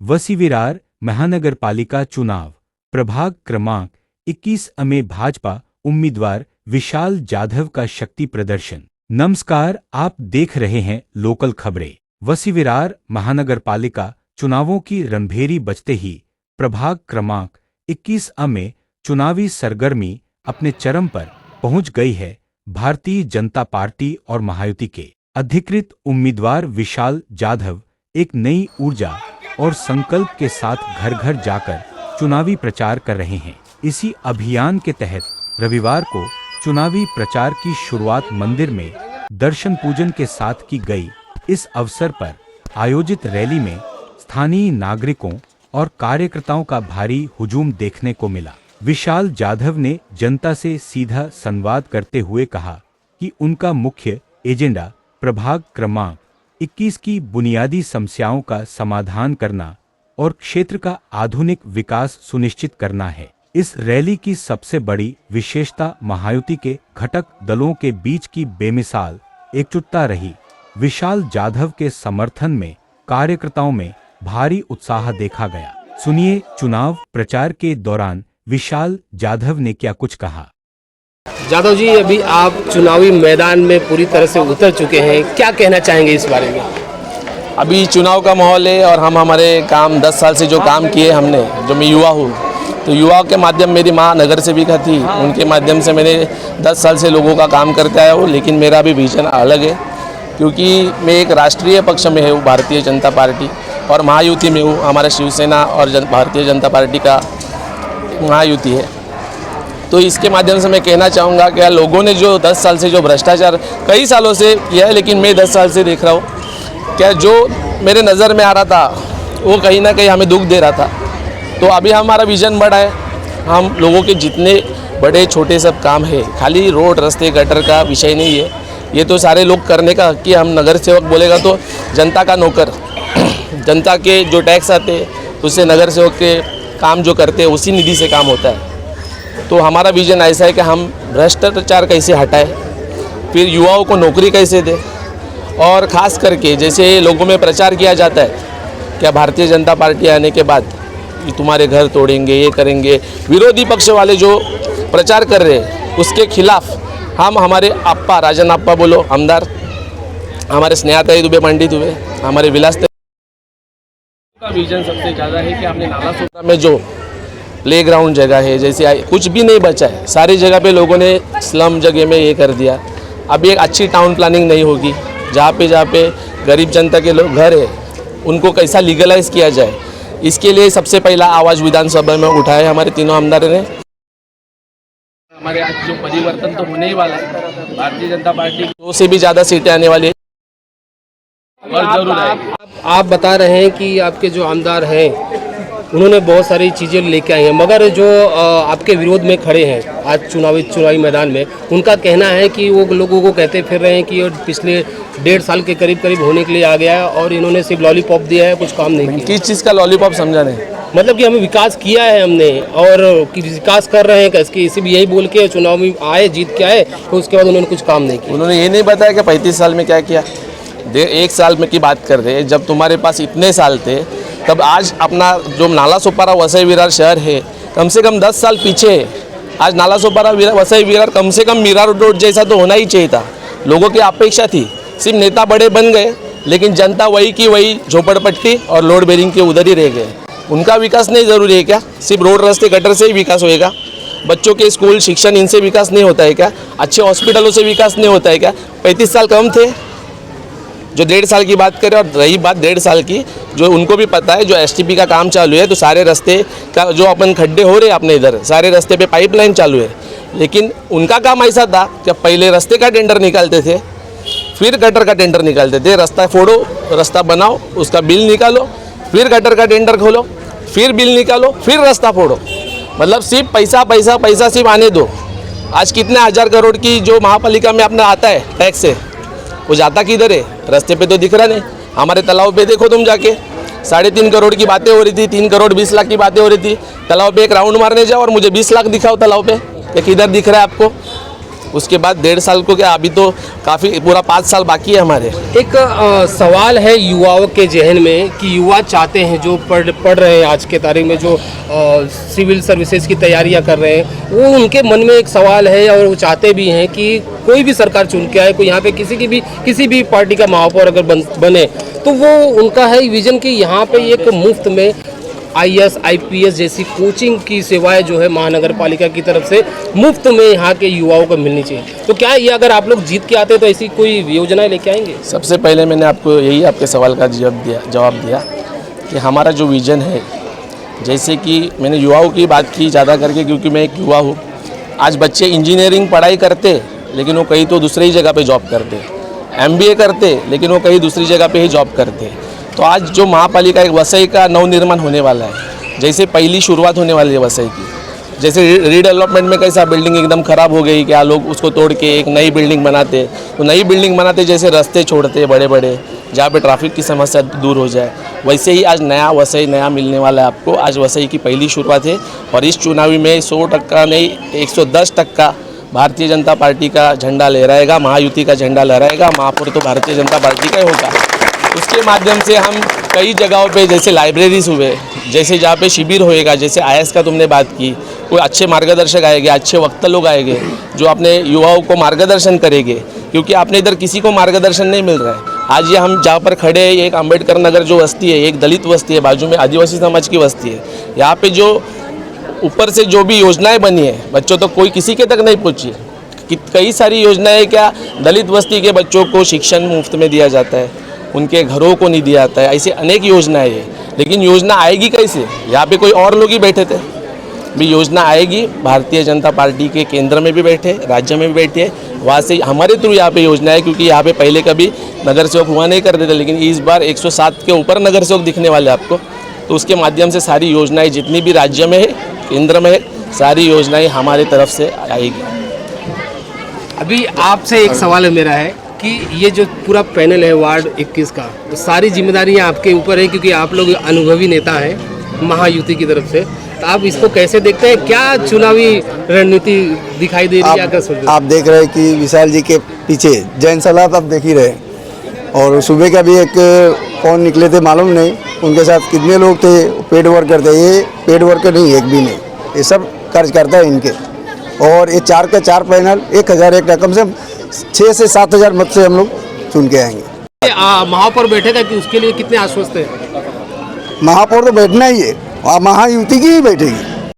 वसीविरार महानगर पालिका चुनाव प्रभाग क्रमांक 21 में भाजपा उम्मीदवार विशाल जाधव का शक्ति प्रदर्शन। नमस्कार, आप देख रहे हैं लोकल खबरें। वसीविरार महानगर पालिका चुनावों की रणभेरी बजते ही प्रभाग क्रमांक 21 में चुनावी सरगर्मी अपने चरम पर पहुंच गई है। भारतीय जनता पार्टी और महायुति के अधिकृत उम्मीदवार विशाल जाधव एक नई ऊर्जा और संकल्प के साथ घर घर जाकर चुनावी प्रचार कर रहे हैं। इसी अभियान के तहत रविवार को चुनावी प्रचार की शुरुआत मंदिर में दर्शन पूजन के साथ की गई। इस अवसर पर आयोजित रैली में स्थानीय नागरिकों और कार्यकर्ताओं का भारी हुजूम देखने को मिला। विशाल जाधव ने जनता से सीधा संवाद करते हुए कहा कि उनका मुख्य एजेंडा प्रभाग क्रमांक 21 की बुनियादी समस्याओं का समाधान करना और क्षेत्र का आधुनिक विकास सुनिश्चित करना है। इस रैली की सबसे बड़ी विशेषता महायुति के घटक दलों के बीच की बेमिसाल एकजुटता रही। विशाल जाधव के समर्थन में कार्यकर्ताओं में भारी उत्साह देखा गया। सुनिए चुनाव प्रचार के दौरान विशाल जाधव ने क्या कुछ कहा। जाधव जी, अभी आप चुनावी मैदान में पूरी तरह से उतर चुके हैं, क्या कहना चाहेंगे इस बारे में? अभी चुनाव का माहौल है और हम हमारे काम 10 साल से जो काम किए हमने, जो मैं युवा हूँ, तो युवाओं के माध्यम मेरी माँ नगर सेविका थी, उनके माध्यम से मैंने 10 साल से लोगों का काम करते आया हूँ। लेकिन मेरा भी विजन अलग है, क्योंकि मैं एक राष्ट्रीय पक्ष में हूँ, भारतीय जनता पार्टी, और महायुति में हूँ। हमारा शिवसेना और भारतीय जनता पार्टी का महायुति है। तो इसके माध्यम से मैं कहना चाहूँगा कि लोगों ने जो 10 साल से जो भ्रष्टाचार कई सालों से किया है, लेकिन मैं 10 साल से देख रहा हूँ, क्या जो मेरे नज़र में आ रहा था वो कहीं ना कहीं हमें दुख दे रहा था। तो अभी हमारा विज़न बड़ा है। हम लोगों के जितने बड़े छोटे सब काम है, खाली रोड रास्ते गटर का विषय नहीं है, ये तो सारे लोग करने का कि हम नगर सेवक बोलेगा तो जनता का नौकर, जनता के जो टैक्स आते हैं उससे नगर सेवक के काम जो करते हैं उसी निधि से काम होता है। तो हमारा विजन ऐसा है कि हम भ्रष्टाचार कैसे हटाएं, फिर युवाओं को नौकरी कैसे दें, और ख़ास करके जैसे लोगों में प्रचार किया जाता है क्या भारतीय जनता पार्टी आने के बाद तुम्हारे घर तोड़ेंगे, ये करेंगे, विरोधी पक्ष वाले जो प्रचार कर रहे हैं उसके खिलाफ हम हमारे अप्पा राजन अप्पा बोलो आमदार, हमारे स्नेहाताई दुबे, मंडी दुबे, हमारे विलास का विजन सबसे ज़्यादा है कि हमने नाला सोपरा में जो प्लेग्राउंड जगह है, जैसे कुछ भी नहीं बचा है, सारी जगह पे लोगों ने स्लम जगह में ये कर दिया। अभी एक अच्छी टाउन प्लानिंग नहीं होगी, जहाँ पे गरीब जनता के लोग घर है उनको कैसा लीगलाइज किया जाए, इसके लिए सबसे पहला आवाज़ विधानसभा में उठाया हमारे तीनों आमदार ने। हमारे आज जो परिवर्तन तो होने ही वाला है, भारतीय जनता पार्टी 2 से भी ज़्यादा सीटें आने वाली है और जरूर आएगी। आप बता रहे हैं कि आपके जो आमदार हैं उन्होंने बहुत सारी चीज़ें लेके आई हैं, मगर जो आपके विरोध में खड़े हैं आज चुनावी मैदान में, उनका कहना है कि वो लोगों को कहते फिर रहे हैं कि पिछले 1.5 साल के करीब होने के लिए आ गया है और इन्होंने सिर्फ लॉलीपॉप दिया है, कुछ काम नहीं किया। किस चीज़ का लॉलीपॉप समझा नहीं? मतलब कि हमें विकास किया है हमने और कि विकास कर रहे हैं कैसे, इसी भी यही बोल के चुनाव में आए, जीत के आए, तो उसके बाद उन्होंने कुछ काम नहीं किया। उन्होंने ये नहीं बताया कि 35 साल में क्या किया। 1 साल में की बात कर रहे हैं, जब तुम्हारे पास इतने साल थे तब आज अपना जो नाला सोपारा वसई विरार शहर है कम से कम 10 साल पीछे है। आज नाला सोपारा वसई विरार कम से कम मीरा रोड जैसा तो होना ही चाहिए था। लोगों की अपेक्षा थी, सिर्फ नेता बड़े बन गए लेकिन जनता वही की वही झोपड़पट्टी और लोड बेरिंग के उधर ही रह गए। उनका विकास नहीं ज़रूरी है क्या? सिर्फ रोड रास्ते गटर से ही विकास होएगा? बच्चों के स्कूल शिक्षण इनसे विकास नहीं होता है क्या? अच्छे हॉस्पिटलों से विकास नहीं होता है क्या? 35 साल कम थे जो 1.5 साल की बात करें। और रही बात 1.5 साल की, जो उनको भी पता है जो एसटीपी का काम चालू है, तो सारे रास्ते का जो अपन खड्डे हो रहे हैं अपने इधर, सारे रास्ते पे पाइपलाइन चालू है। लेकिन उनका काम ऐसा था कि पहले रास्ते का टेंडर निकालते थे, फिर गटर का टेंडर निकालते थे। रास्ता फोड़ो, रास्ता बनाओ, उसका बिल निकालो, फिर गटर का टेंडर खोलो, फिर बिल निकालो, फिर रास्ता फोड़ो। मतलब सिर्फ पैसा पैसा पैसा सिर्फ आने दो। आज कितने 1000 करोड़ की जो महापालिका में अपना आता है टैक्स से, वो जाता किधर है? रास्ते पे तो दिख रहा नहीं। हमारे तालाब पे देखो तुम जाके, 3.5 करोड़ की बातें हो रही थी, 3 करोड़ 20 लाख की बातें हो रही थी। तालाब पे एक राउंड मारने जाओ और मुझे 20 लाख दिखाओ तालाब पे, ये किधर दिख रहा है आपको? उसके बाद 1.5 साल को क्या, अभी तो काफ़ी पूरा 5 साल बाकी है हमारे। एक सवाल है युवाओं के जहन में कि युवा चाहते हैं, जो पढ़ रहे हैं आज के तारीख में, जो सिविल सर्विसेज की तैयारियां कर रहे हैं, वो उनके मन में एक सवाल है और वो चाहते भी हैं कि कोई भी सरकार चुन के आए, कोई यहाँ पे किसी भी पार्टी का महापौर अगर बने तो वो उनका है विजन कि यहाँ पे एक मुफ्त में IAS IPS जैसी कोचिंग की सेवाएं जो है महानगर पालिका की तरफ से मुफ्त में यहाँ के युवाओं को मिलनी चाहिए। तो क्या ये अगर आप लोग जीत के आते तो ऐसी कोई योजनाएं लेके आएंगे? सबसे पहले मैंने आपको यही आपके सवाल का जवाब दिया कि हमारा जो विज़न है, जैसे कि मैंने युवाओं की बात की ज़्यादा करके क्योंकि मैं एक युवा हूँ। आज बच्चे इंजीनियरिंग पढ़ाई करते लेकिन वो कहीं तो दूसरी ही जगह पे जॉब करते, MBA करते लेकिन वो कहीं दूसरी जगह पे ही जॉब करते। तो आज जो महापालिका एक वसई का नवनिर्माण होने वाला है, जैसे पहली शुरुआत होने वाली है वसई की, जैसे रीडेवलपमेंट में कैसा बिल्डिंग एकदम ख़राब हो गई, क्या लोग उसको तोड़ के एक नई बिल्डिंग बनाते, तो नई बिल्डिंग बनाते जैसे रास्ते छोड़ते बड़े बड़े जहाँ पे ट्रैफिक की समस्या दूर हो जाए, वैसे ही आज नया वसई नया मिलने वाला है आपको। आज वसई की पहली शुरुआत है और इस चुनावी में 100% नहीं 110% भारतीय जनता पार्टी का झंडा लहराएगा, महायुति का झंडा लहराएगा। महापौर तो भारतीय जनता पार्टी का ही होगा। उसके माध्यम से हम कई जगहों पे जैसे लाइब्रेरीज हुए, जैसे जहाँ पे शिविर होएगा, जैसे IAS का तुमने बात की, कोई अच्छे मार्गदर्शक आएंगे, अच्छे वक्ता लोग आएंगे जो अपने युवाओं को मार्गदर्शन करेंगे, क्योंकि आपने इधर किसी को मार्गदर्शन नहीं मिल रहा है। आज ये हम जहाँ पर खड़े हैं, एक अम्बेडकर नगर जो बस्ती है, एक दलित बस्ती है, बाजू में आदिवासी समाज की बस्ती है। यहाँ पे जो ऊपर से जो भी योजनाएं बनी है बच्चों तो कोई किसी के तक नहीं पहुँची है। कई सारी योजनाएं क्या दलित बस्ती के बच्चों को शिक्षण मुफ्त में दिया जाता है, उनके घरों को नहीं दिया जाता है, ऐसी अनेक योजनाएं हैं। लेकिन योजना आएगी कैसे? यहाँ पे कोई और लोग ही बैठे थे, भी योजना आएगी भारतीय जनता पार्टी के केंद्र में भी बैठे, राज्य में भी बैठे, वहाँ से हमारे थ्रू यहाँ पे योजना है। क्योंकि यहाँ पे पहले कभी नगर सेवक हुआ नहीं करते थे, लेकिन इस बार 107 के ऊपर नगर सेवक दिखने वाले आपको। तो उसके माध्यम से सारी योजनाएं जितनी भी राज्य में है, केंद्र में है, सारी योजनाएं हमारी तरफ से आएगी। अभी आपसे एक सवाल है मेरा है कि ये जो पूरा पैनल है वार्ड 21 का, तो सारी जिम्मेदारियां आपके ऊपर है क्योंकि आप लोग अनुभवी नेता हैं महायुति की तरफ से। तो आप इसको कैसे देखते हैं? क्या चुनावी रणनीति दिखाई दे रही है? आप देख रहे हैं कि विशाल जी के पीछे जैन सलाह आप देख ही रहे, और सुबह का भी एक कौन निकले थे मालूम नहीं, उनके साथ कितने लोग थे, पेड वर्कर थे। ये पेड वर्कर नहीं, एक भी नहीं, ये सब कार्यकर्ता है इनके। और ये 4 के 4 पैनल 1001 कम से कम 6 से 7 हज़ार मत से हम लोग चुन के आएंगे। महापौर बैठेगा कि उसके लिए कितने आश्वस्त हैं? महापौर तो बैठना ही है और महायुति की ही बैठेगी।